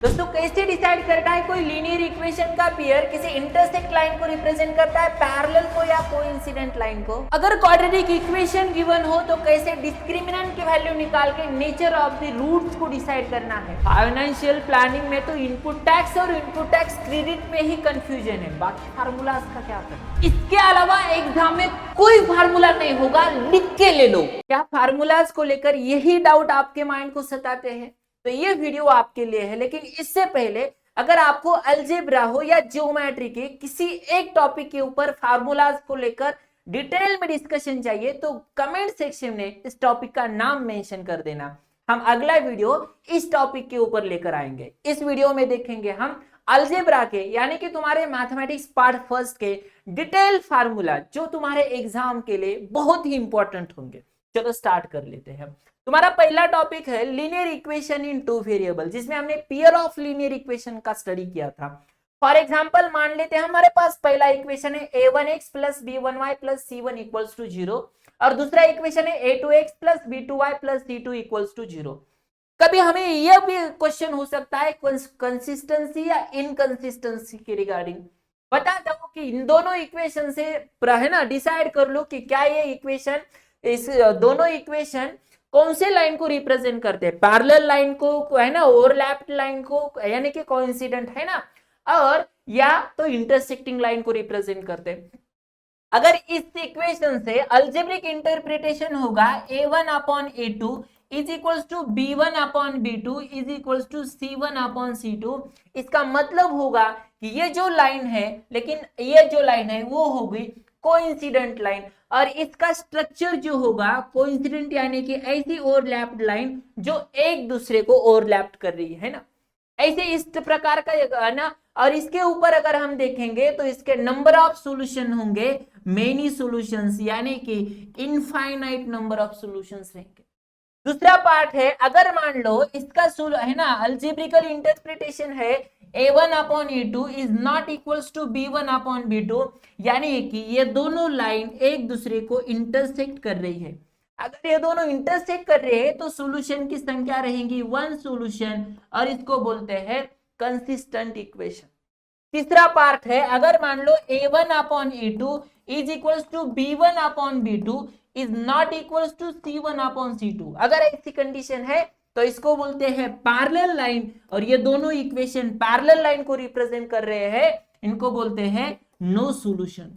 दोस्तों कैसे डिसाइड करना है कोई लीनियर इक्वेशन का पेयर किसी इंटरसेक्ट लाइन को रिप्रेजेंट करता है, पैरेलल को या कोइंसिडेंट लाइन को। अगर क्वाड्रेटिक इक्वेशन गिवन हो तो कैसे डिस्क्रिमिनेंट की वैल्यू निकाल के नेचर ऑफ द रूट्स को डिसाइड करना है। फाइनेंशियल प्लानिंग में तो इनपुट टैक्स और इनपुट टैक्स क्रेडिट में ही कंफ्यूजन है, बाकी फार्मूलाज का क्या करना। इसके अलावा एग्जाम में कोई फार्मूला नहीं होगा, लिख के ले लो। क्या फार्मूलाज को लेकर यही डाउट आपके माइंड को सताते हैं तो ये वीडियो आपके लिए है। लेकिन इससे पहले अगर आपको अलजेब्रा हो या ज्योमेट्री के किसी एक टॉपिक के ऊपर फार्मूलाज को लेकर डिटेल में डिस्कशन चाहिए तो कमेंट सेक्शन में इस टॉपिक का नाम मेंशन कर देना। हम अगला वीडियो इस टॉपिक के ऊपर लेकर आएंगे। इस वीडियो में देखेंगे हम अलजेब्रा के यानी कि तुम्हारे मैथमेटिक्स पार्ट फर्स्ट के डिटेल फार्मूला जो तुम्हारे एग्जाम के लिए बहुत ही इंपॉर्टेंट होंगे। चलो स्टार्ट कर लेते हैं। तुम्हारा पहला टॉपिक है linear equation in two variable, जिसमें हमने पेयर ऑफ लीनियर इक्वेशन का स्टडी किया था। फॉर एग्जांपल मान लेते हैं हमारे पास पहला इक्वेशन है a1x plus b1y plus c1 equals to 0 और दूसरा इक्वेशन है a2x plus b2y plus c2 equals to 0। कभी हमें यह भी क्वेश्चन हो सकता है कंसिस्टेंसी या इनकंसिस्टेंसी के रिगार्डिंग। बता दो कि इन दोनों इक्वेशन से है ना डिसाइड कर लो कि क्या ये इक्वेशन इस दोनों इक्वेशन कौन से लाइन को रिप्रेजेंट करते हैं, पैरेलल लाइन को है ना, ओवरलैप्ड लाइन को यानी कि कोइंसिडेंट है ना, और या तो इंटरसेक्टिंग लाइन को रिप्रेजेंट करते हैं। अगर इस इक्वेशन से अल्जेब्रिक इंटरप्रिटेशन होगा a1 upon a2 is equals to b1 upon b2 is equals to c1 upon c2। इसका मतलब होगा कि ये जो लाइन है, लेकिन ये जो लाइन है वो होगी कोइंसिडेंट लाइन और इसका स्ट्रक्चर जो होगा कोइंसिडेंट यानी कि ऐसी ओवरलैप्ड लाइन जो एक दूसरे को ओवरलैप्ड कर रही है ना, ऐसे इस प्रकार का है ना। और इसके ऊपर अगर हम देखेंगे तो इसके नंबर ऑफ सॉल्यूशन होंगे मेनी सॉल्यूशंस यानी कि इनफाइनाइट नंबर ऑफ सॉल्यूशंस रहेंगे। दूसरा पार्ट है अगर मान लो इसका है ना अल्जेब्रिकल इंटरप्रिटेशन है a1 upon a2 is not equals to b1 upon b2 यानी कि ये दोनों लाइन एक दूसरे को इंटरसेक्ट कर रही है। अगर ये दोनों इंटरसेक्ट कर रहे हैं तो सॉल्यूशन की संख्या रहेगी 1 सॉल्यूशन और इसको बोलते हैं कंसिस्टेंट इक्वेशन। तीसरा पार्ट है अगर मान लो a1 upon a2 is equals to b1 upon b2 is not equals to c1 upon c2। अगर ऐसी कंडीशन है तो इसको बोलते हैं पैरेलल लाइन और ये दोनों इक्वेशन पैरेलल लाइन को रिप्रेजेंट कर रहे हैं, इनको बोलते हैं नो सॉल्यूशन।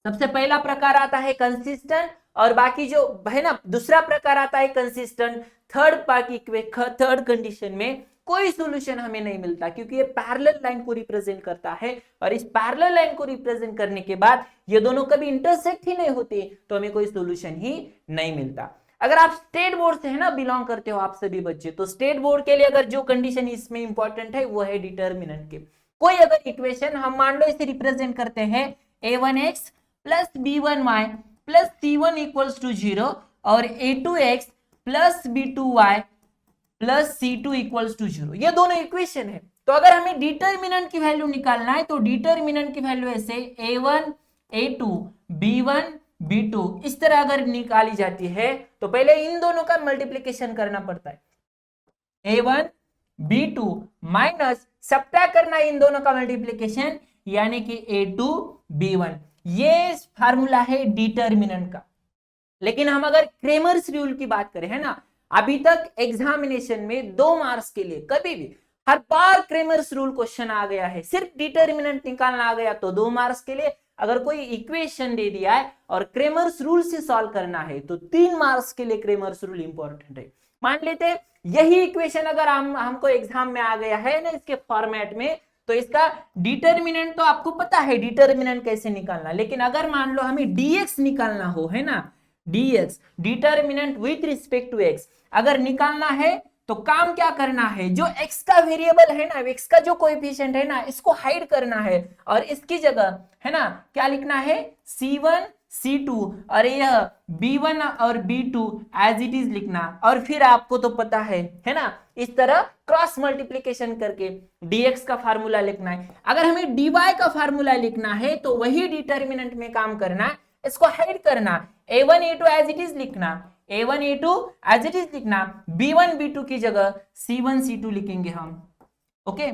सबसे पहला प्रकार आता है कंसिस्टेंट और बाकी जो है ना दूसरा प्रकार आता है कंसिस्टेंट। थर्ड कंडीशन में कोई सॉल्यूशन हमें नहीं मिलता क्योंकि ये पैरेलल लाइन को रिप्रेजेंट करता है और इस पैरेलल लाइन को रिप्रेजेंट करने के बाद ये दोनों कभी इंटरसेक्ट ही नहीं होते तो हमें कोई सॉल्यूशन ही नहीं मिलता। अगर आप स्टेट बोर्ड से है ना बिलोंग करते हो आप सभी बच्चे, तो स्टेट बोर्ड के लिए अगर जो कंडीशन इसमें इंपॉर्टेंट है वो है डिटर्मिनेंट के। कोई अगर इक्वेशन हम मान लो इसे रिप्रेजेंट करते हैं a1x plus b1y plus c1 equals to 0 और a2x plus b2y plus c2 equals to 0, ये दोनों इक्वेशन है। तो अगर हमें डिटर्मिनेंट की वैल्यू निकालना है तो डिटर्मिनेंट की वैल्यू ऐसे a1 a2 b1 b2 इस तरह अगर निकाली जाती है तो पहले इन दोनों का मल्टीप्लिकेशन करना पड़ता है a1 b2 माइनस सब्ट्रैक्ट करना इन दोनों का मल्टीप्लिकेशन यानी कि a2 b1। ये फार्मूला है डिटर्मिनेंट का। लेकिन हम अगर क्रेमर्स रूल की बात करें है ना, अभी तक एग्जामिनेशन में 2 मार्क्स के लिए कभी भी हर बार क्रेमर्स रूल क्वेश्चन आ गया है। सिर्फ डिटर्मिनेंट निकालना आ गया तो 2 मार्क्स के लिए, अगर कोई इक्वेशन दे दिया है और क्रेमर्स रूल से सॉल्व करना है तो 3 मार्क्स के लिए क्रेमर्स रूल इंपॉर्टेंट है। मान लेते हैं यही इक्वेशन अगर हमको एग्जाम में आ गया है ना इसके फॉर्मेट में, तो इसका डिटर्मिनेंट तो आपको पता है डिटर्मिनेंट कैसे निकालना, लेकिन अगर मान लो हमें dx निकालना हो है ना, dx determinant with respect to x अगर निकालना है तो काम क्या करना है, जो x का वेरिएबल है ना, x का जो कोएफिशिएंट है ना इसको हाइड करना है और इसकी जगह है ना क्या लिखना है c1 c2 और यह b1 और b2 एज इट इज लिखना और फिर आपको तो पता है ना इस तरह क्रॉस मल्टीप्लिकेशन करके dx का फार्मूला लिखना है। अगर हमें dy का फार्मूला लिखना है तो वही डिटर्मिनेंट में काम करना है, इसको हाइड करना a1 a2 as it is लिखना, A1 A2 as it is लिखना, B1 B2 की जगह C1 C2 लिखेंगे हम। ओके,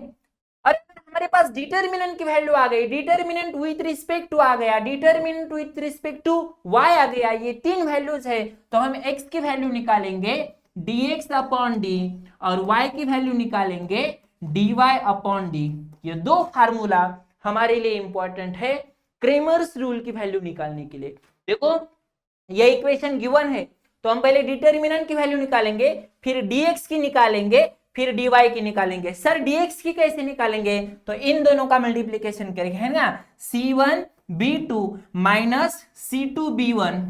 और हमारे पास डिटर्मिनेंट की वैल्यू आ गई, डिटर्मिनेंट विथ रिस्पेक्ट टू आ गया, determinant with respect to y आ गया, ये तीन वैल्यूज है। तो हम x की वैल्यू निकालेंगे dx अपॉन डी और y की वैल्यू निकालेंगे dy अपॉन डी। ये दो फार्मूला हमारे लिए इंपॉर्टेंट है क्रेमर्स रूल की वैल्यू निकालने के लिए। देखो ये इक्वेशन गिवन है, तो हम पहले डिटर्मिनेंट की वैल्यू निकालेंगे, फिर dx की निकालेंगे, फिर dy की निकालेंगे। सर dx की कैसे निकालेंगे? तो इन दोनों का मल्टीप्लीकेशन करेंगे, है ना, c1 b2 minus c2 b1,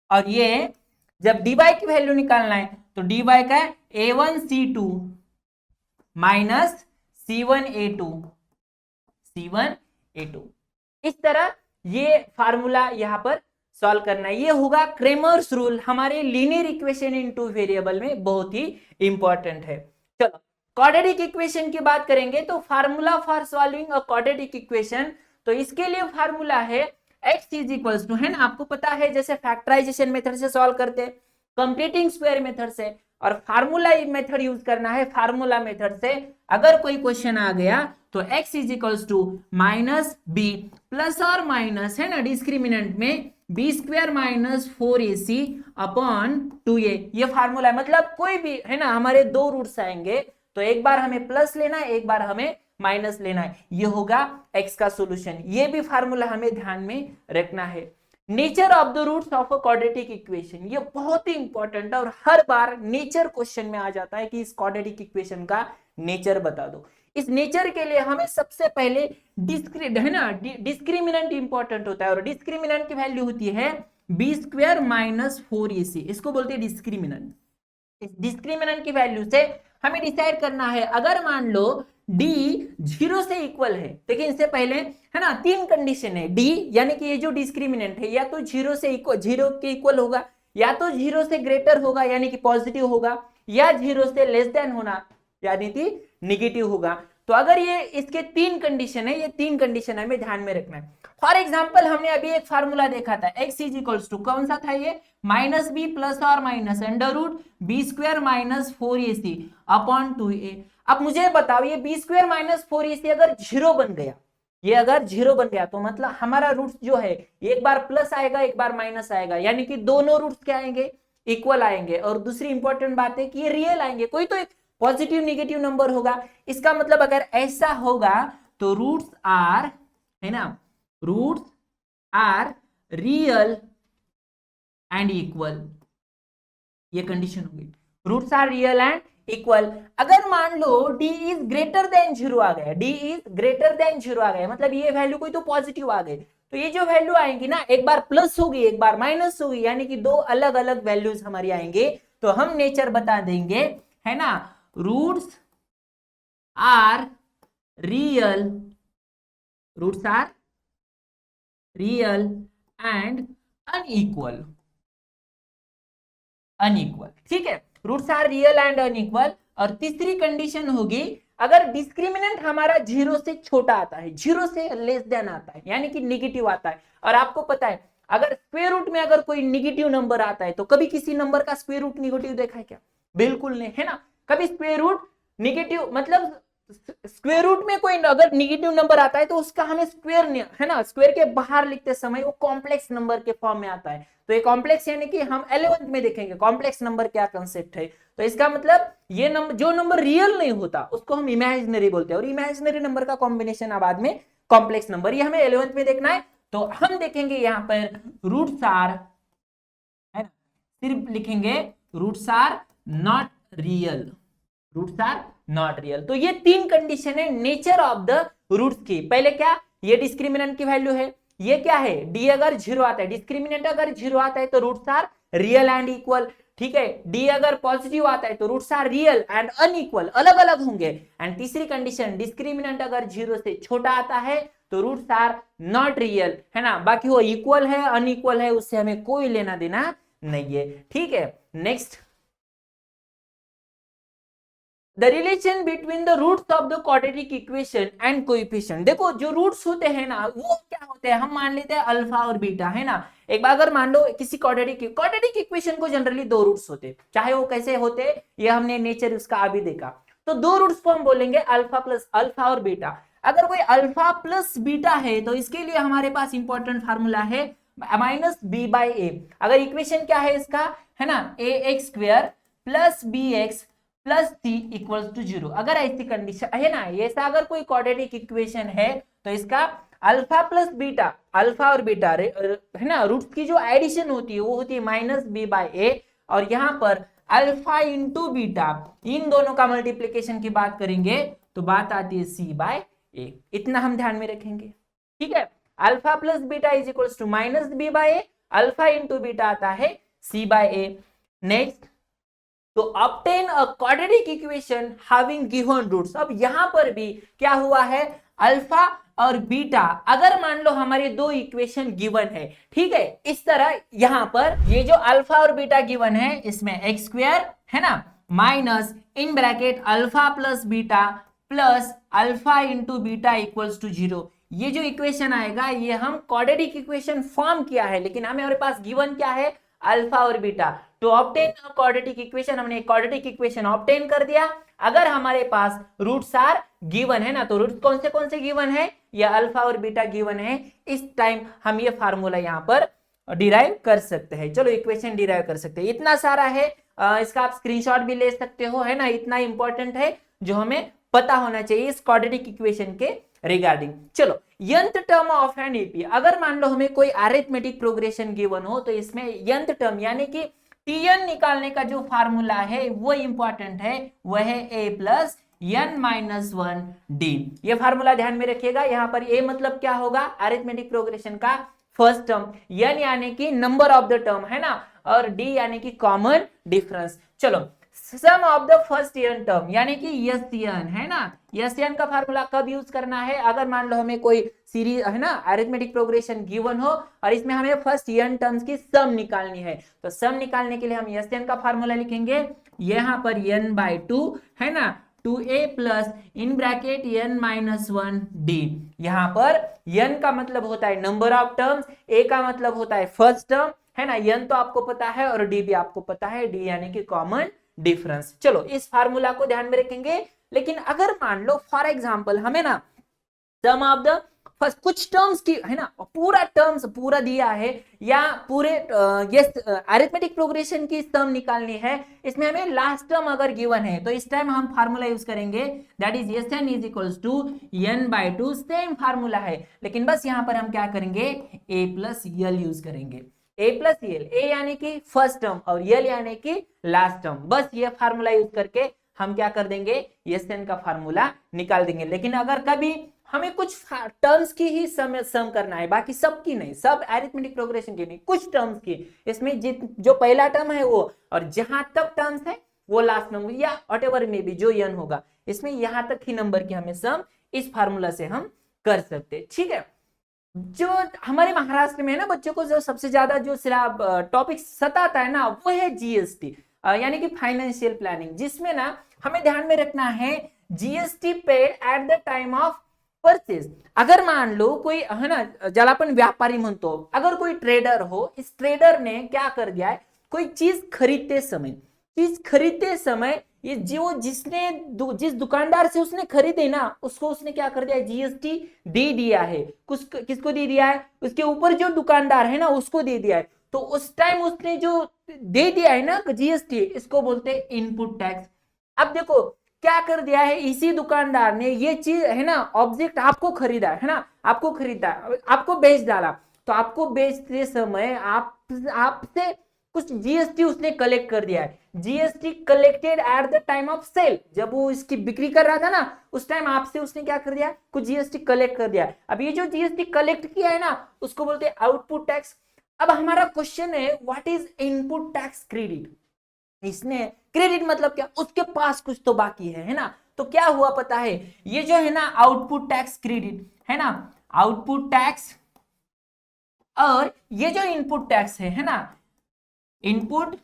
और ये जब dy की वैल्यू निकालना है तो dy का a1 c2 minus c1 a2, c1 a2। इस तरह ये फार्मूला यहां पर सॉल्व करना है। ये होगा क्रेमर्स रूल, हमारे linear equation in two variable में बहुत ही इंपॉर्टेंट है। चलो क्वाड्रेटिक इक्वेशन की बात करेंगे, तो formula for solving a quadratic equation, तो इसके लिए फार्मूला है x इज इक्वल्स टू, है ना, आपको पता है जैसे फैक्टराइजेशन मेथड से सॉल्व करते हैं, कंप्लीटिंग स्क्वायर मेथड से, और फार्मूला मेथड यूज करना है फार्मूला मेथड से। अगर कोई क्वेश्चन आ गया तो x is equals to minus B plus और माइनस, है ना, डिस्क्रिमिनेंट में B square minus 4ac upon 2a, ये फार्मूला है। मतलब कोई भी, है ना, हमारे दो रूट्स आएंगे तो एक बार हमें प्लस लेना है, एक बार हमें माइनस लेना है, ये होगा x का सॉल्यूशन। ये भी फार्मूला हमें ध्यान में रखना है। Nature of the roots of a quadratic equation, ये बहुत ही इंपॉर्टेंट है और हर बार नेचर क्वेश्चन में आ जाता है कि इस क्वाड्रेटिक इक्वेशन का नेचर बता दो। इस नेचर के लिए हमें सबसे पहले डिस्क्रिमिनेंट इंपॉर्टेंट होता है, और डिस्क्रिमिनेंट की वैल्यू होती है बी स्क्वायर माइनस 4ac, इसको बोलते हैं डिस्क्रिमिनेंट। इस डिस्क्रिमिनेंट की वैल्यू से हमें डिसाइड करना है, अगर मान लो d 0 से इक्वल है, देखिए इससे पहले, है ना, तीन कंडीशन है, d यानी कि ये जो डिस्क्रिमिनेंट है या तो 0 से इक्वल, 0 के इक्वल होगा, या तो 0 से ग्रेटर होगा यानी कि पॉजिटिव होगा, या 0 से लेस देन होना यानी कि निगेटिव होगा। तो अगर ये इसके तीन कंडीशन है, ये तीन कंडीशन हमें ध्यान में रखना है। फॉर एग्जाम्पल हमने अभी एक फार्मूला देखा था, x इज इक्वल्स टू, कौन सा था ये, माइनस बी प्लस और minus under root B square minus 4ac upon 2a। अब मुझे बताओ ये बी स्क्वायर माइनस 4ac अगर 0 बन गया, ये अगर 0 बन गया तो मतलब हमारा रूट्स जो है एक बार प्लस आएगा एक बार माइनस आएगा, यानी कि दोनों रूट्स क्या आएंगे, इक्वल आएंगे। और दूसरी इंपॉर्टेंट बात है कि ये रियल आएंगे, कोई तो पॉजिटिव निगेटिव नंबर होगा। इसका मतलब अगर ऐसा होगा तो रूट्स आर, है ना, roots are real and equal, ये कंडीशन होगी, roots are real and equal. अगर मान लो d इज ग्रेटर देन 0 आ गया, d इज ग्रेटर देन 0 आ गया, मतलब ये वैल्यू कोई तो पॉजिटिव आ गई, तो ये जो वैल्यू आएंगी ना, एक बार प्लस होगी एक बार माइनस होगी, यानी कि दो अलग अलग वैल्यूज हमारी आएंगे। तो हम नेचर बता देंगे, है ना, roots are real, roots are real and unequal, unequal, ठीक है, roots are real and unequal. और तीसरी कंडीशन होगी अगर डिस्क्रिमिनेंट हमारा 0 से छोटा आता है, 0 से लेस देन आता है, यानी कि निगेटिव आता है। और आपको पता है अगर स्क्वायर रूट में अगर कोई निगेटिव नंबर आता है, तो कभी किसी नंबर का स्क्वायर रूट निगेटिव देखा है क्या? बिल्कुल नहीं, है ना। कभी स्क्वायर रूट निगेटिव, मतलब स्क्वायर रूट में कोई अगर निगेटिव नंबर आता है तो उसका हमें स्क्वायर, है ना, स्क्वायर के बाहर लिखते समय वो कॉम्प्लेक्स नंबर के फॉर्म में आता है। तो ये कॉम्प्लेक्स यानी कि हम 11th में देखेंगे कॉम्प्लेक्स नंबर क्या कंसेप्ट है। तो इसका मतलब ये नंबर, जो नंबर रियल नहीं होता उसको हम इमेजिनरी बोलते हैं, और इमेजिनरी नंबर का कॉम्बिनेशन बाद में कॉम्प्लेक्स नंबर, ये हमें 11th में देखना है। तो हम देखेंगे यहाँ पर रूट्स आर, है ना, सिर्फ लिखेंगे roots are not real, roots are not real. तो ये तीन कंडीशन है नेचर ऑफ द रूट्स की। पहले क्या, ये डिस्क्रिमिनेंट की वैल्यू है, ये क्या है, डी अगर 0 आता है, डिस्क्रिमिनेंट अगर 0 आता है तो roots are real and equal, ठीक है। डी अगर पॉजिटिव आता है तो roots are real and unequal, अलग अलग होंगे। एंड तीसरी कंडीशन, डिस्क्रिमिनेंट अगर 0 से छोटा आता है तो रूट्स आर नॉट रियल, है ना। बाकी वो इक्वल है अनइक्वल है उससे हमें कोई लेना देना नहीं है, ठीक है। Next the relation between the roots of the quadratic equation and coefficient. देखो जो रूट्स होते हैं ना वो क्या होते हैं, हम मान लेते हैं अल्फा और बीटा, है ना। एक बार अगर मान लो किसी क्वाड्रेटिक इक्वेशन को जनरली दो रूट्स होते हैं, चाहे वो कैसे होते ये हमने नेचर उसका अभी देखा। तो दो रूट्स को हम बोलेंगे अल्फा प्लस अल्फा और बीटा। अगर कोई अल्फा प्लस बीटा है तो इसके लिए हमारे पास इंपॉर्टेंट फार्मूला है माइनस बी बाई ए। अगर इक्वेशन क्या है इसका, है ना, A X square plus B X plus C equals to 0। अगर ऐसी कंडीशन है ना, ऐसा अगर कोई क्वाड्रेटिक इक्वेशन है तो इसका अल्फा प्लस बीटा, अल्फा और बीटा है ना, रूट्स की जो एडिशन होती है वो होती है माइनस बी बाई ए, और यहां पर अल्फा इंटू बीटा, इन दोनों का मल्टीप्लीकेशन की बात करेंगे तो बात आती है सी बाय ए। इतना हम ध्यान में रखेंगे, ठीक है। Alpha plus beta is equals to minus B by A, alpha into beta आता है सी बाय ए। नेक्स्ट, तो obtain a quadratic equation having given roots. अब यहां पर भी क्या हुआ है, अल्फा और बीटा अगर मान लो हमारे दो इक्वेशन गिवन है, ठीक है, इस तरह यहां पर ये जो अल्फा और बीटा गिवन है इसमें एक्स स्क्वायर, है ना, minus in bracket alpha plus beta plus alpha into beta equals to 0। ये जो इक्वेशन आएगा ये हम क्वाड्रेटिक इक्वेशन फॉर्म किया है, लेकिन हमारे पास गिवन क्या है, अल्फा और beta. To obtain quadratic equation, हमने क्वाड्रेटिक इक्वेशन ऑब्टेन कर दिया। अगर हमारे पास रूट्स आर गिवन है ना, तो रूट्स कौन से गिवन है, ये अल्फा और बीटा गिवन है। इस टाइम हम ये फार्मूला यहां पर डिराइव कर सकते हैं। चलो इक्वेशन डिराइव कर सकते हैं, इतना सारा है, इसका आप स्क्रीनशॉट भी ले सकते हो, है ना। इतना इंपॉर्टेंट है जो हमें पता होना चाहिए इस क्वाड्रेटिक इक्वेशन के रिगार्डिंग। चलो nth term of an AP, अगर मान लो हमें कोई अरिथमेटिक प्रोग्रेशन गिवन हो तो इसमें nth टर्म यानी कि tn निकालने का जो फार्मूला है वो इंपॉर्टेंट है, वह है a plus n minus 1 d। ये फार्मूला ध्यान में रखिएगा। यहां पर a मतलब क्या होगा, अरिथमेटिक प्रोग्रेशन का फर्स्ट टर्म, n यानी कि नंबर ऑफ द टर्म, है ना, और d यानी कि कॉमन डिफरेंस। चलो sum of the first n term यानी कि SN, है ना। SN का फार्मूला कब यूज करना है, अगर मान लो हमें कोई सीरीज, है ना, अरिथमेटिक प्रोग्रेशन गिवन हो और इसमें हमें फर्स्ट n टर्म्स की सम निकालनी है, तो सम निकालने के लिए हम SN का फार्मूला लिखेंगे यहाँ पर n बाई 2, है ना, 2a plus in bracket n minus 1 d। यहाँ पर n का मतलब होता है नंबर ऑफ टर्म्स, a का मतलब होता है फर्स्ट टर्म, है ना। n तो आपको पता है और d भी आपको पता है, d यानी कि कॉमन डिफरेंस। चलो इस फार्मूला को ध्यान में रखेंगे। लेकिन अगर मान लो फॉर एग्जांपल हमें ना सम ऑफ द फर्स्ट कुछ टर्म्स की, है ना, पूरा टर्म्स पूरा दिया है या पूरे अरिथमेटिक प्रोग्रेशन की सम निकालनी है, इसमें हमें लास्ट टर्म अगर गिवन है तो इस टाइम हम फार्मूला यूज करेंगे that is SN is equals to n by 2। Same formula है लेकिन बस यहां पर हम क्या करेंगे, a प्लस यल यूज करेंगे, a प्लस यल, a यानी कि फर्स्ट टर्म और यल यानी कि लास्ट टर्म। बस ये फार्मूला यूज करके हम क्या कर देंगे, SN का फार्मूला निकाल देंगे। लेकिन अगर कभी हमें कुछ टर्म्स की ही सम करना है, बाकी सब की नहीं, सब अरिथमेटिक प्रोग्रेशन की नहीं, कुछ टर्म्स की, इसमें जो पहला टर्म है वो और जहां तक टर्म्स है वो लास्ट नंबर या व्हाटएवर में भी जो n होगा, इसमें यहां तक ही नंबर की हमें सम इस फार्मूला से हम कर सकते हैं, ठीक है। जो हमारे महाराष्ट्र में है ना बच्चों को जो सबसे ज्यादा जो टॉपिक सताता है ना वो है GST, यानी कि फाइनेंशियल प्लानिंग, जिसमें ना हमें ध्यान में रखना है GST paid eight the time of purchase. अगर मान लो कोई, है ना, ज्याला आपण व्यापारी म्हणतो, अगर कोई ट्रेडर हो, इस ट्रेडर ने क्या कर दिया है, कोई चीज खरीदते समय ये जिस दुकानदार से उसने खरीदे ना उसको उसने क्या कर दिया है, GST दे दिया है। किसको दे दिया है, उसके ऊपर जो दुकानदार है ना उसको दे दिया है। तो उस टाइम उसने जो दे दिया है ना GST, इसको बोलते हैं इनपुट टैक्स। अब देखो क्या कर दिया है, इसी दुकानदार ने ये चीज, है ना, ऑब्जेक्ट आपको खरीदा है ना, आपको बेच डाला, तो आपको बेचते समय आपसे कुछ GST उसने कलेक्ट कर दिया है। GST collected at the time of sale, जब वो इसकी बिक्री कर रहा था ना उस टाइम आपसे उसने क्या कर दिया, कुछ GST कलेक्ट कर दिया। अब ये जो GST कलेक्ट किया है ना उसको बोलते हैं आउटपुट टैक्स। अब हमारा क्वेश्चन है what is input tax credit. इसने क्रेडिट मतलब क्या, उसके पास कुछ तो बाकी है ना। तो क्या हुआ पता है, ये जो है ना आउटपुट टैक्स क्रेडिट, है ना, आउटपुट टैक्स, और ये जो इनपुट टैक्स है ना, इनपुट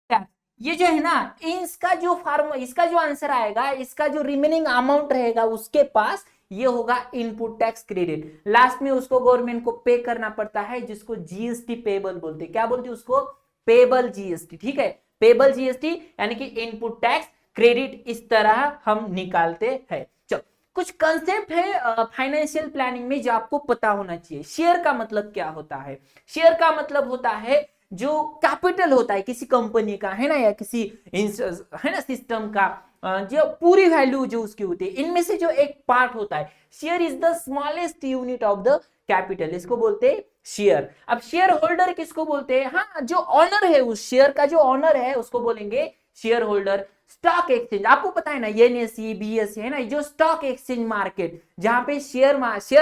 टैक्स, ये जो है ना, इसका जो फार्मूला, इसका जो आंसर आएगा, इसका जो रिमेनिंग अमाउंट रहेगा उसके पास, ये होगा इनपुट टैक्स क्रेडिट। लास्ट में उसको गवर्नमेंट को पे करना पड़ता है, जिसको जीएसटी पेबल बोलते हैं। क्या बोलते हैं उसको? Payable GST. ठीक है, पेबल जीएसटी यानी कि इनपुट टैक्स क्रेडिट, इस तरह हम निकालते हैं। चलो, कुछ कंसेप्ट है फाइनेंशियल प्लानिंग में जो आपको पता होना चाहिए। शेयर का मतलब क्या होता है? शेयर का मतलब होता है जो कैपिटल होता है किसी कंपनी का, है ना, या किसी है ना सिस्टम का, जो पूरी वैल्यू जो उसकी होती है, इनमें से जो एक पार्ट होता है। Share is the smallest unit of the capital, इसको बोलते हैं शेयर। अब शेयर होल्डर किसको बोलते हैं? हाँ, जो ऑनर है उस शेयर का, जो ऑनर है उसको बोलेंगे शेयर होल्डर। स्टॉक एक्सचेंज, आपको पता है ना, एनएसई बीएसई है ना, जो स्टॉक एक्सचेंज मार्केट, जहां पे शेयर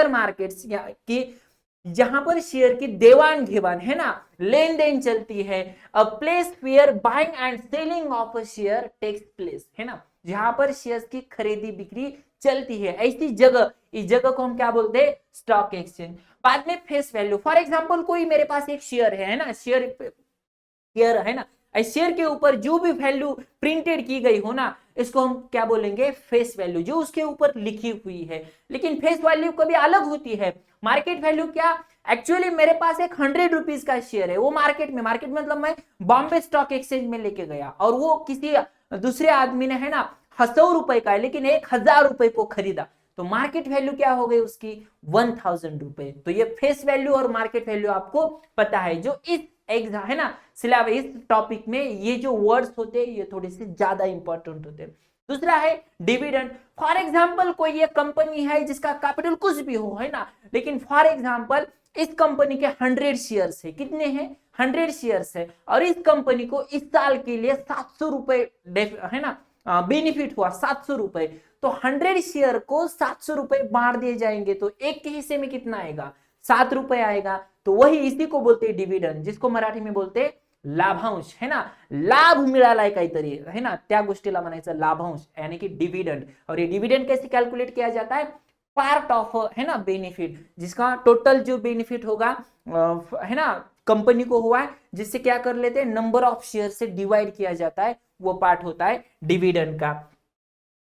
मार्केट की, जहां पर शेयर की देवान घेवान है ना, लेन देन चलती है। A place where buying and selling of a share takes place, है ना, जहां पर शेयर की खरीदी बिक्री चलती है, ऐसी जगह, इस जगह को हम क्या बोलते हैं? Stock exchange. बाद में फेस वैल्यू, फॉर एग्जांपल कोई मेरे पास एक शेयर है ना, शेयर है ना, इस शेयर के ऊपर जो भी वैल्यू प्रिंटेड की गई हो ना, इसको हम क्या बोलेंगे? फेस वैल्यू, जो उसके ऊपर लिखी हुई है। लेकिन फेस वैल्यू कभी अलग होती है। मार्केट वैल्यू क्या? एक्चुअली मेरे पास एक 100 रुपीज का शेयर है, वो मार्केट में मतलब मैं बॉम्बे स्टॉक एक्सचेंज में लेके गया, और वो किसी दूसरे आदमी ने, है ना, 100 रुपए का है, लेकिन 1000 रुपए को खरीदा, तो मार्केट वैल्यू क्या हो गई उसकी? 1000 रुपए। तो ये फेस वैल्यू और मार्केट वैल्यू आपको पता है। जो इस है ना सिलेबस, इस टॉपिक में ये जो वर्ड्स होते हैं ये थोड़े से ज्यादा इंपॉर्टेंट होते हैं। दूसरा है डिविडेंड। फॉर एग्जांपल कोई ये कंपनी है जिसका कैपिटल कुछ भी हो, है ना, लेकिन फॉर एग्जांपल इस कंपनी के 100 शेयर्स है। कितने हैं? 100 शेयर्स है, और इस कंपनी को इस साल के लिए 700 रुपए, है ना, बेनिफिट हुआ 700 रुपए। तो 100 शेयर को 700 रुपए बांट दिए जाएंगे, तो एक के हिस्से में कितना आएगा? 7 रुपए आएगा। तो वही इसी को बोलते हैं डिविडंड, जिसको मराठी में बोलते हैं लाभांश, है ना। लाभ मिळालाय काहीतरी, है ना, त्या गोष्टीला म्हणायचं लाभांश, यानी कि डिविडेंड। और ये डिविडेंड कैसे कैलकुलेट किया जाता है? पार्ट ऑफ, है ना, बेनिफिट, जिसका टोटल जो बेनिफिट होगा, है ना, कंपनी को हुआ है, जिससे क्या कर लेते हैं? नंबर ऑफ शेयर से डिवाइड किया जाता है, वो पार्ट होता है डिविडेंड का।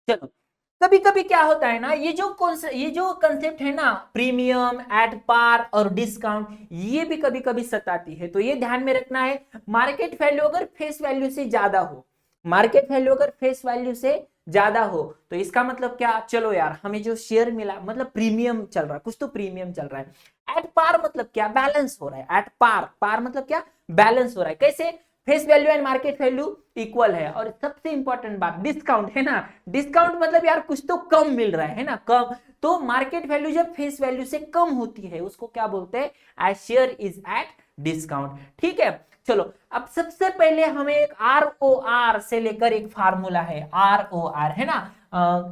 चलो, कभी कभी क्या होता है ना, ये जो कंसेप्ट है ना, प्रीमियम, एट पार और डिस्काउंट, ये भी कभी कभी सताती है। तो ये ध्यान में रखना है, मार्केट वैल्यू अगर फेस वैल्यू से ज्यादा हो, मार्केट वैल्यू अगर फेस वैल्यू से ज्यादा हो, तो इसका मतलब क्या? चलो यार, हमें जो शेयर मिला मतलब प्रीमियम चल रहा है, कुछ तो प्रीमियम चल रहा है। एट पार मतलब क्या? बैलेंस हो रहा है। एट पार, पार मतलब क्या? बैलेंस हो रहा है। कैसे? Face value and market value equal है। और सबसे इंपॉर्टेंट बात, डिस्काउंट, है ना, डिस्काउंट मतलब यार कुछ तो कम मिल रहा है ना, कम। तो मार्केट वैल्यू जब फेस वैल्यू से कम होती है, उसको क्या बोलते हैं? As share is at discount. ठीक है, चलो, अब सबसे पहले हमें एक ROR से लेकर एक फार्मूला है, ROR, है ना,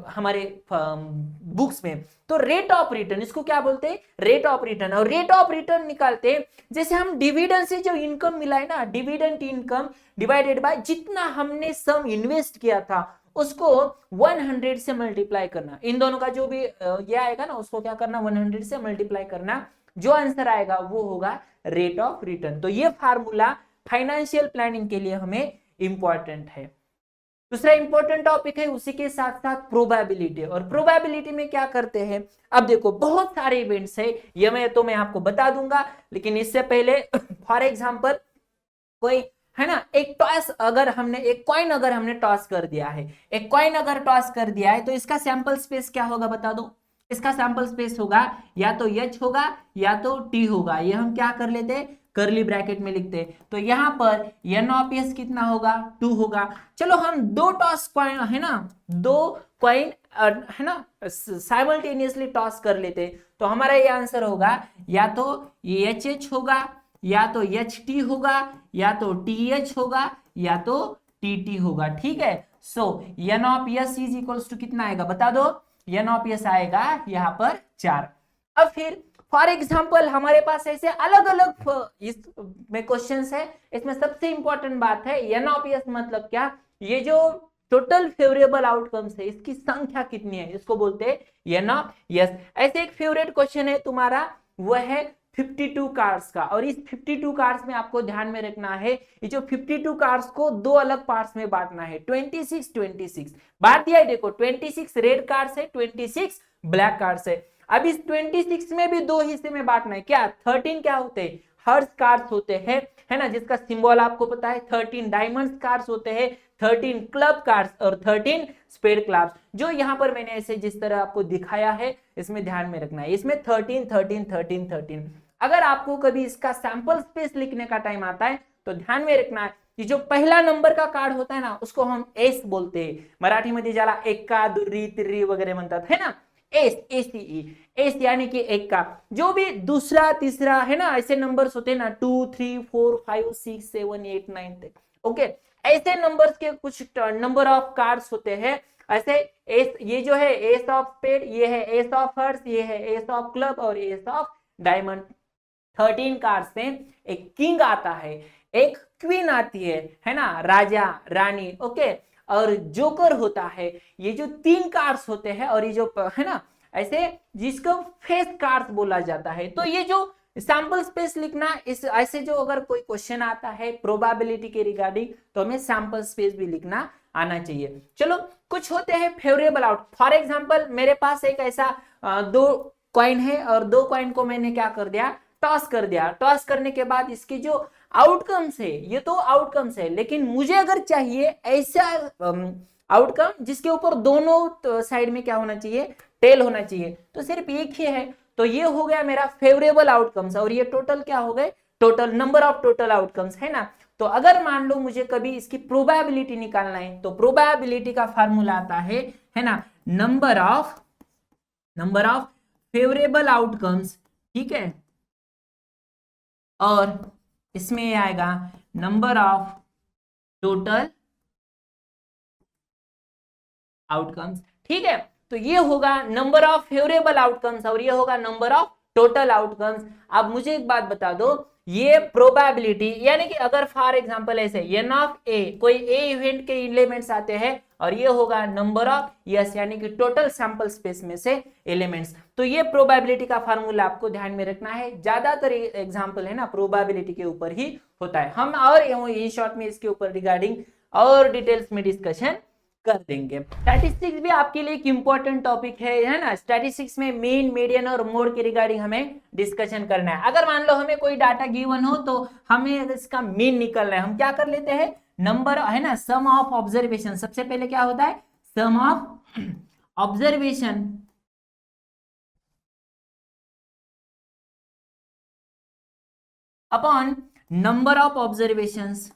हमारे बुक्स में। तो रेट ऑफ रिटर्न, इसको क्या बोलते हैं? Rate of return. और रेट ऑफ रिटर्न निकालते हैं, जैसे हम डिविडेंड से जो इनकम मिला है ना, डिविडेंड इनकम डिवाइडेड बाय जितना हमने सम इन्वेस्ट किया था, उसको 100 से मल्टीप्लाई करना। इन दोनों का जो भी ये आएगा ना, उसको क्या करना? 100 से मल्टीप्लाई करना। जो आंसर आएगा वो होगा रेट ऑफ रिटर्न। तो ये फार्मूला फाइनेंशियल प्लानिंग के लिए हमें इंपॉर्टेंट है। दूसरा इंपॉर्टेंट टॉपिक है उसी के साथ साथ प्रोबेबिलिटी। और प्रोबेबिलिटी में क्या करते हैं? अब देखो, बहुत सारे इवेंट्स है, ये मैं आपको बता दूंगा, लेकिन इससे पहले फॉर एग्जांपल कोई, है ना, एक टॉस, अगर हमने एक कॉइन अगर हमने टॉस कर दिया है, एक कॉइन अगर टॉस कर दिया है, तो इसका सैंपल स्पेस क्या होगा? बता दो। इसका सैंपल स्पेस होगा या तो H होगा या तो T होगा। ये हम क्या कर लेते हैं? करली ब्रैकेट में लिखते हैं। तो यहां पर N ऑफ S कितना होगा? 2 होगा। चलो, हम दो टॉस कॉइन, है ना, दो कॉइन, है ना, साइमल्टेनियसली टॉस कर लेते, तो हमारा ये आंसर होगा या तो ये HH होगा, या तो HT होगा, या तो TH होगा, या तो TT होगा। ठीक है, so N of S is equals to कितना आएगा? बता दो। N ऑफ S आएगा यहाँ पर 4। अब फिर फॉर एग्जाम्पल हमारे पास ऐसे अलग अलग इसमें क्वेश्चंस है। इसमें सबसे इंपॉर्टेंट बात है N ऑफ S मतलब क्या? ये जो टोटल फेवरेबल आउटकम्स है, इसकी संख्या कितनी है, इसको बोलते हैं N ऑफ S। ऐसे एक फेवरेट क्वेश्चन है तुम्हारा, वह है 52 कार्ड्स का, और इस 52 कार्ड्स में आपको ध्यान में रखना है ये जो 52 कार्ड्स को दो अलग पार्ट्स में बांटना है। 26 बांट दिया है, देखो 26 रेड कार्ड्स है, 26 ब्लैक कार्ड्स है। अब इस 26 में भी दो हिस्से में बांटना है। क्या 13 क्या होते हैं, हर्स कार्ड्स होते हैं, है ना, जिसका सिंबल आपको पता है। 13 डायमंड्स कार्ड्स होते हैं, 13 क्लब कार्ड्स और 13 स्पेड क्लब्स, जो यहाँ पर मैंने ऐसे जिस तरह आपको दिखाया है इसमें ध्यान में रखना है। इसमें 13 13 13 13। अगर आपको कभी इसका सैंपल स्पेस लिखने का टाइम आता है तो ध्यान में रखना है कि जो पहला नंबर का कार्ड होता है ना उसको हम एस बोलते हैं। मराठी मध्ये ज्याला एक्का दुर्री तिर्री वगैरह म्हणतात है ना, एस एसीई, एस यानी कि एक का। जो भी दूसरा तीसरा है ना ऐसे नंबर्स होते हैं ना 2 3 4 5 6 7 8 9 10, ओके, ऐसे नंबर्स के कुछ नंबर ऑफ कार्ड्स होते हैं। ऐसे एस, ये जो है एस ऑफ स्पेड, ये है एस ऑफ हर्ट्स, ये है एस ऑफ क्लब और एस ऑफ डायमंड। 13 कार्ड्स में एक किंग आता है, एक क्वीन आती है ना, राजा रानी, ओके, और जोकर होता है। ये जो 3 कार्ड्स होते हैं और ये जो है ना ऐसे जिसको फेस कार्ड्स बोला जाता है। तो ये जो सैंपल स्पेस लिखना, इस ऐसे जो अगर कोई क्वेश्चन आता है प्रोबेबिलिटी के रिगार्डिंग तो हमें सैंपल स्पेस भी लिखना आना चाहिए। चलो कुछ होते हैं फेवरेबल आउट। फॉर एग्जांपल मेरे पास एक ऐसा 2 कॉइन है और 2 कॉइन को मैंने क्या कर दिया, टॉस कर दिया। टॉस करने के बाद इसकी जो आउटकम्स है, ये तो आउटकम्स है, लेकिन मुझे अगर चाहिए ऐसा आउटकम जिसके ऊपर दोनों साइड में क्या होना चाहिए, टेल होना चाहिए, तो सिर्फ एक ही है। तो ये हो गया मेरा फेवरेबल आउटकम्स, और ये टोटल क्या हो गए, total number of total outcomes, है ना। तो अगर मान लो मुझे कभी इसकी प्रोबेबिलिटी निकालना है तो प्रोबेबिलिटी का फार्मूला आता है ना, नंबर ऑफ फेवरेबल आउटकम्स, ठीक है, और इसमें आएगा नंबर ऑफ टोटल आउटकम्स, ठीक है। तो ये होगा नंबर ऑफ फेवरेबल आउटकम्स और ये होगा नंबर ऑफ टोटल आउटकम्स। अब मुझे एक बात बता दो, ये प्रोबेबिलिटी यानी कि अगर फॉर एग्जांपल ऐसे एन ऑफ ए, कोई ए इवेंट के एलिमेंट्स आते हैं और ये होगा नंबर ऑफ यस यानी कि टोटल सैंपल स्पेस में से एलिमेंट्स। तो ये प्रोबेबिलिटी का फार्मूला आपको ध्यान में रखना है। ज्यादातर एग्जांपल है ना प्रोबेबिलिटी के ऊपर ही होता है। हम और इन शॉर्ट में इसके ऊपर रिगार्डिंग और डिटेल्स में डिस्कशन कर देंगे। स्टैटिस्टिक्स भी आपके लिए एक इंपॉर्टेंट टॉपिक है ना। स्टैटिस्टिक्स में मीन, मीडियन और मोड के रिगार्डिंग हमें डिस्कशन करना है। अगर मान लो हमें कोई डाटा गिवन हो तो हमें इसका मीन निकलना है, हम क्या कर लेते हैं, नंबर है ना, सम ऑफ ऑब्जर्वेशन। सबसे पहले क्या होता है, sum of observation upon number of observations,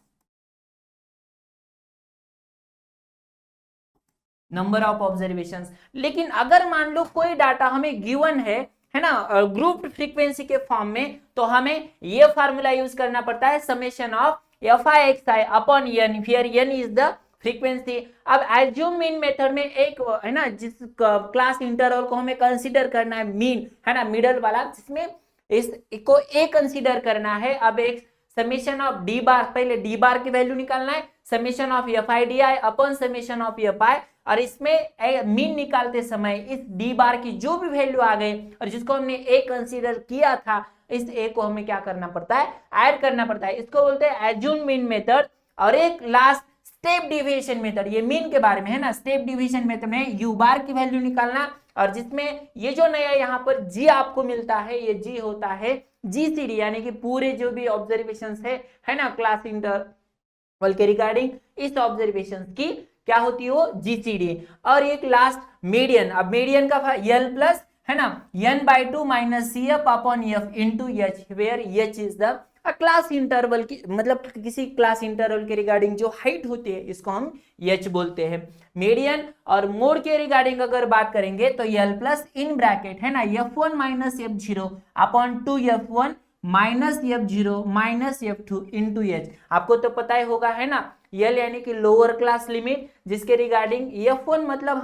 number of observations. लेकिन अगर मान लो कोई डाटा हमें गिवन है ना ग्रुप्ड फ्रीक्वेंसी के फॉर्म में, तो हमें ये फार्मूला यूज करना पड़ता है, summation of fi upon N, here N is the frequency. अब एज्यूम मीन मेथड में एक है ना जिस क्लास इंटरवल को हमें कंसीडर करना है मीन, है ना मिडल वाला, जिसमें इसको ए कंसीडर करना है। अब एक समेशन ऑफ डी बार, पहले डी बार की वैल्यू निकालना है, summation of fi di upon summation of fi, और इसमें मीन निकालते समय इस डी बार की जो भी वैल्यू आ गई और जिसको हमने ए कंसीडर किया था, इस ए को हमें क्या करना पड़ता है, ऐड करना पड़ता है। इसको बोलते हैं एज्यूम मीन मेथड। और एक लास्ट स्टेप डिविएशन मेथड, ये मीन के बारे में है ना। स्टेप डिविएशन मेथड में यू बार की वैल्यू निकालना, और जिसमें ये जो नया यहाँ पर जी आपको मिलता है, ये जी होता है जीसीडी, यानी कि पूरे जो भी ऑब्जर्वेशंस है ना क्लास इंटरवल के रिगार्डिंग, इस ऑब्जर्वेशंस की क्या होती है वो जीसीडी। और एक लास्ट मीडियन। अब मीडियन का एल प्लस है ना n/2 minus C F upon F into H, where H is the class interval की, मतलब किसी क्लास इंटरवल के रिगार्डिंग जो हाइट होती है इसको हम एच बोलते हैं। मीडियन और मोड के रिगार्डिंग अगर बात करेंगे तो एल प्लस इन ब्रैकेट है ना f1 minus f0 upon 2f1 minus f0 minus f2 into H. आपको तो पता ही होगा है ना, यल यानी कि लोअर क्लास लिमिट, जिसके रिगार्डिंग f1 मतलब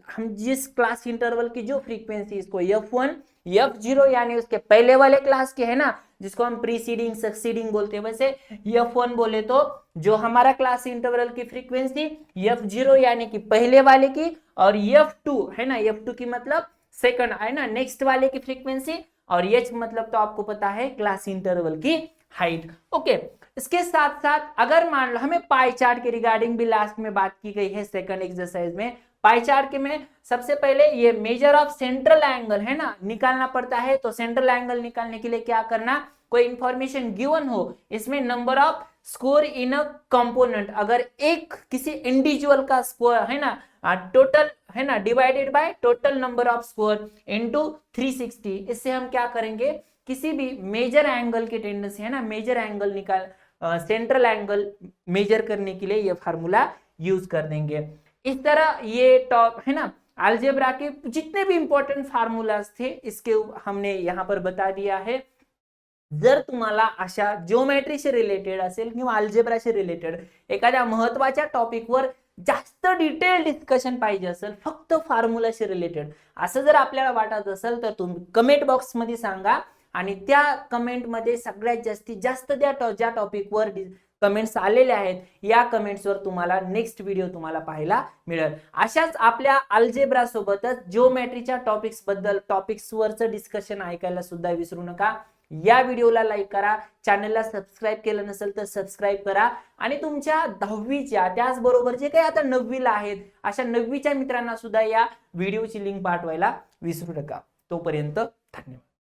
हम जिस क्लास इंटरवल की जो फ्रीक्वेंसी, इसको f1 f0 यानी उसके पहले वाले क्लास के है ना, जिसको हम प्रीसीडिंग सक्सीडिंग बोलते हैं। वैसे f1 बोले तो जो हमारा क्लास इंटरवल की फ्रीक्वेंसी, f0 यानी कि पहले वाले की, और f2 है ना, f2 की मतलब सेकंड है ना नेक्स्ट वाले की फ्रीक्वेंसी, और एच मतलब तो आपको पता है क्लास इंटरवल की हाइट। ओके, इसके साथ साथ अगर मान लो हमें पाई चार्ट के रिगार्डिंग भी लास्ट में बात की गई है सेकंड एक्सरसाइज में। पाई चार्ट के में सबसे पहले ये मेजर ऑफ सेंट्रल एंगल है ना निकालना पड़ता है। तो सेंट्रल एंगल निकालने के लिए क्या करना, कोई इंफॉर्मेशन गिवन हो, इसमें number off score in a component, अगर एक किसी इंडिविजुअल का स्कोर है ना टोटल है ना divided by total number off score into 360, इससे हम क्या करेंगे, किसी भी मेजर एंगल की टेंडेंसी है ना मेजर एंगल निकाल सेंट्रल एंगल मेजर करने के लिए ये फार्मूला यूज कर देंगे। इस तरह ये टॉप है ना अलजेब्रा के जितने भी इंपॉर्टेंट फार्मूलाज थे इसके हमने यहाँ पर बता दिया है। जर तुम्हाला अशा जिओमेट्रीशी रिलेटेड असेल किंवा अल्जेब्राशी रिलेटेड एखाद्या महत्वाच्या टॉपिकवर जास्त डिटेल डिस्कशन पाहिजे असेल फक्त फॉर्म्युलाशी रिलेटेड असं जर आपल्याला वाटत असेल तर तुम्ही कमेंट बॉक्स मध्ये सांगा आणि त्या कमेंट मध्ये सगळ्यात जास्तीत जास्त ज्या टॉपिकवर कमेंट्स आलेले आहेत या कमेंट्सवर तुम्हाला नेक्स्ट व्हिडिओ तुम्हाला पाहायला मिळेल। अशाच आपल्या अल्जेब्रा सोबतच जिओमेट्रीच्या टॉपिक्सवरचं डिस्कशन ऐकायला सुद्धा विसरू नका। या व्हिडिओला लाईक करा, चॅनलला सबस्क्राइब केलं नसेल तर सबस्क्राइब करा आणि तुमच्या 10वीच्या त्याचबरोबर जे काही आता 9वीला आहेत अशा 9वीच्या मित्रांना सुद्धा या व्हिडिओची लिंक पाठवायला विसरू नका। तोपर्यंत धन्यवाद।